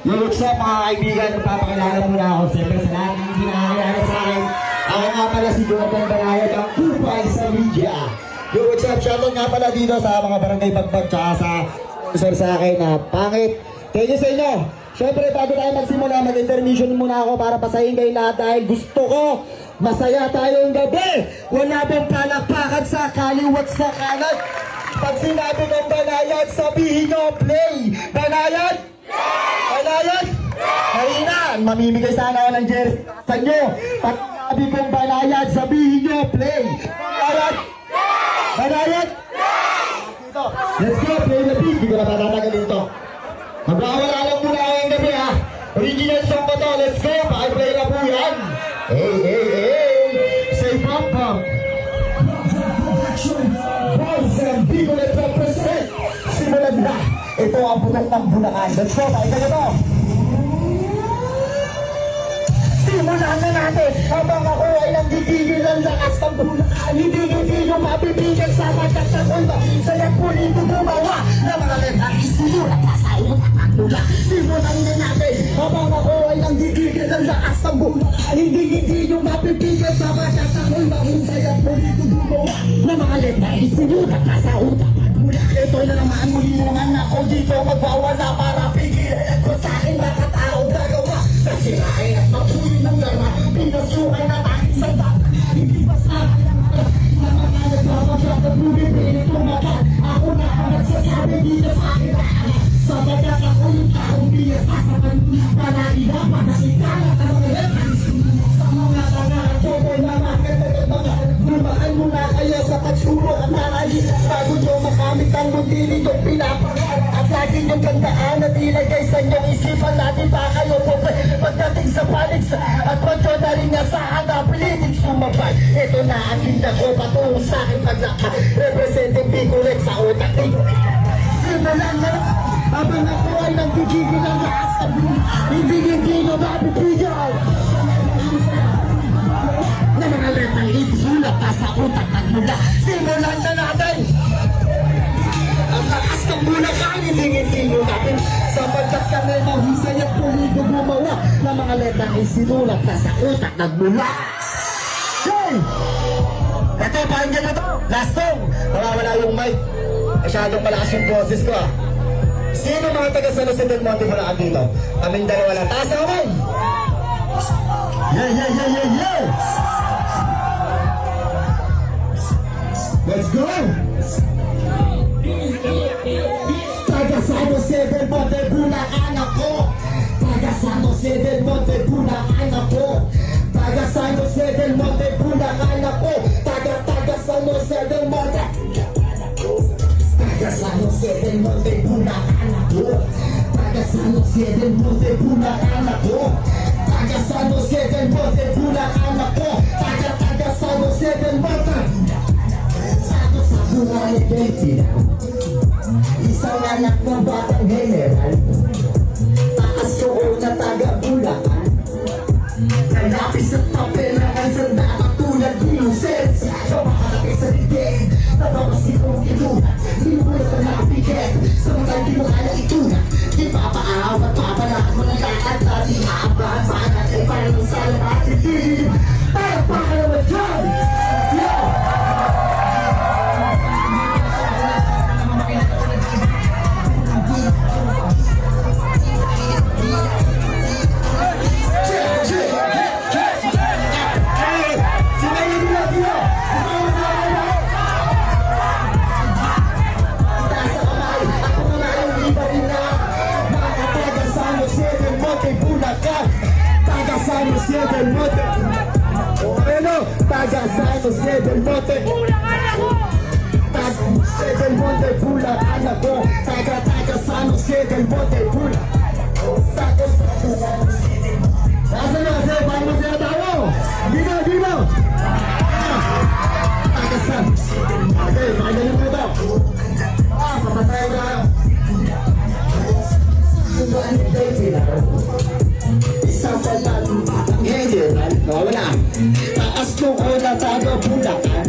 Yo, what's up mga kaibigan? Papakilala muna ako. Siyempre sa lahat ng ginahayaan sa akin. Ako nga pala si Jonathan Banayad, ang kupay sa media. Yo, what's up? Shoutout nga pala dito sa mga barangay Bagbag tsaka sa sponsor sa akin na pangit. Thank you sa inyo. Siyempre bago tayo magsimula, mag-intermission muna ako para pasahin kayo lahat dahil gusto ko masaya tayong gabi. Wala bang palakpakan sa kaliwat sa kanan. Pag sinabi kong Banayad, sabihin nyo play. Banayad! Banayad! Karina, mamimigay sana ako ng jersey sa inyo. Pag sinabi kong Banayad, sabihin nyo play. Banayad! Banayad! Let's go, play the beat. Hindi ko na patatagalin ito. Magwawala lang muna ako yung gabi ha. Original song pa to. Let's go. Pakiplay na po yan. Hey, hey, hey. Say pop pop. Boys and people that represent. Simulan na. Ito ang putok ng Bulacan. Let's go. Pakita nyo to. Simulan na natin. Habang ako ay nanggigigil ang lakas ng Bulacan. Hindi yung mabibigyan sa magkaksakoy. Sayang po nito gumawa na mga lemang isinulat na sa utak mula. Simulan na natin. Habang ako ay nanggigigil ang lakas ng Bulacan. Hindi yung mabibigyan sa magkaksakoy. Sayang po nito gumawa na mga lemang isinulat na sa utak mula. Ito na naman muli naman ako dito magwawala para pigilan ko sa akin mga taong gagawa. Nasirain at mapunin ng lama. Pinasukan na tayo sa data. Hindi ba sa akin na mga nagpapagkat at bumibilit tumagal. Ako na ang nagsasabi dito sa akin. Sabagat ako yung taong biyasa sa kanila. Panahila, panasikalat ang mga sa mga tangaan ko ko na makatagad mga lumaan mo na kayo sa pagsuro at nanahila. Bago nyo makamit ang mundi nitong pinapangarap. At lagi niyong gandaan at ilagay sa inyong isipan natin pa kayo po pagdating sa panig at pagyo na rin nga sa hanap pilitin sumabay. Ito na ang hinda ko patungo sa aking paglakad. Representing Bicolec sa utak nito. Simulan na habang ako ay nagtigigil ang lakas sa buhay. Hindi nyo mapipigil na mga letang isulat na sa utak at mula. Simulan na natin ang lakas ng Bulacan. Hindi nyo natin sapagkat kami mahusay at pulido gumawa na mga letang isinulat na sa utak at mula. Okay! Ito, pakinggan na to. Last song. Mawawala yung mic. Masyadong malakas yung boses ko ah. Sino mga taga San Jose del Monte Bulacan dito? Kaming dalawa lang. Taas na kamay! Yeah! Let's go! Taga San Jose del Monte Bulacan ako. Taga San Jose del Monte Bulacan ako. Taga San Jose del Monte Bulacan ako. Taga San Jose del Monte. Taga San Jose del Monte Bulacan ako. Taga San Jose del Monte Bulacan ako. Taga San Jose del Monte Bulacan ako. Taga San Jose del Monte. Sato sa buhay Pilipinas. Isang anak ng batang general. Taas ko na taga Bulacan. Kalapis at papel na ang sandata tulad ng sense. Kapakalaki sa ligay. Tapos itong ilunan. Inulat na nakapigit. Sa mga di mo kaya itunan. Di papaawat, papalakan mo ng lahat. Di maabahan, paanat ay parang sa lahat. Hindi parang pakalaman dyan. Taga San Jose del Monte. Bueno, taga San Jose del Monte. Taga San Jose del Monte Bulacan ako. Taga San Jose del Monte Bulacan. Nasa na kasi, paano mo sila tayo? Dino! Taga San. Okay, pakagaling mo ito. Papatay na kayo. Isang saltang batang general. Wala. Taas mo ko na taga Bulacan.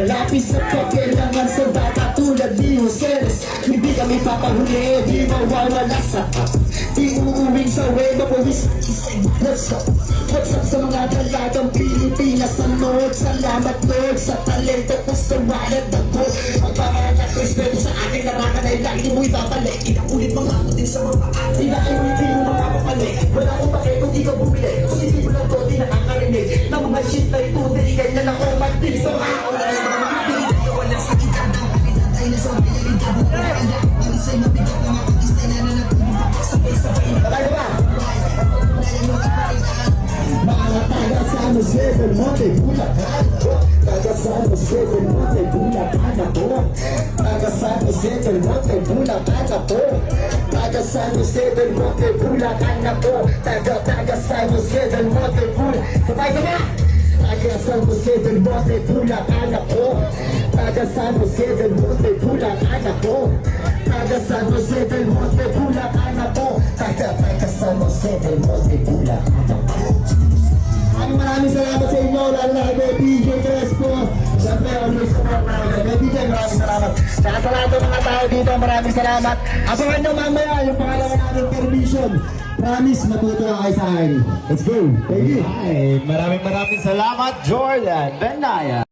Lapis at papel naman sa bata tulad ni Jose. Hindi kami papahuli, di mawawala sa Di uuwing sa web, pawis. What's up? What's up sa mga dalagang Pilipinas? Sanood, salamat Lord sa talento ko sa wallet ako. Magpaparangat respeto sa aking larangan ay lagi mo ibabalik. Inakulit mga atin sa mga ati na ay hindi mo makapapalik. Wala akong pake kung di ka bumili. Kung hindi mo lang to, di nakakarinig na mga shit na ito, di ganyan ako matig sa mga wala sa kita ng kapitan tayo na sa realidad mo na kaya ang isa'y mabigat na makakistay na natulog sabay-sabay. Talaga ba? Mga taga San Jose del Monte, Bulacan. Taga San Jose del Monte, Bulacan ako. Taga San Jose del Monte, Bulacan ako. Taga San Jose del Monte, Bulacan ako. Taga San Jose del Monte, Bulacan. Sabay-sabay! Taga San Jose del Monte, Bulacan ako. Taga San Jose del Monte, Bulacan ako. Taga San Jose del Monte, Bulacan ako. Taga San Jose del Monte, Bulacan ako. Maraming salamat sa inyo, lalo na kay PJ Crespo. Siyempre, always support namin. Kay PJ, maraming salamat. Saka sa lahat ng mga tao dito, maraming salamat. Abangan nyo mamaya yung pangalawa namin permission. Promise, matutuwa kayo sa akin. Let's go. Thank you. Maraming salamat, Jordan Benaya.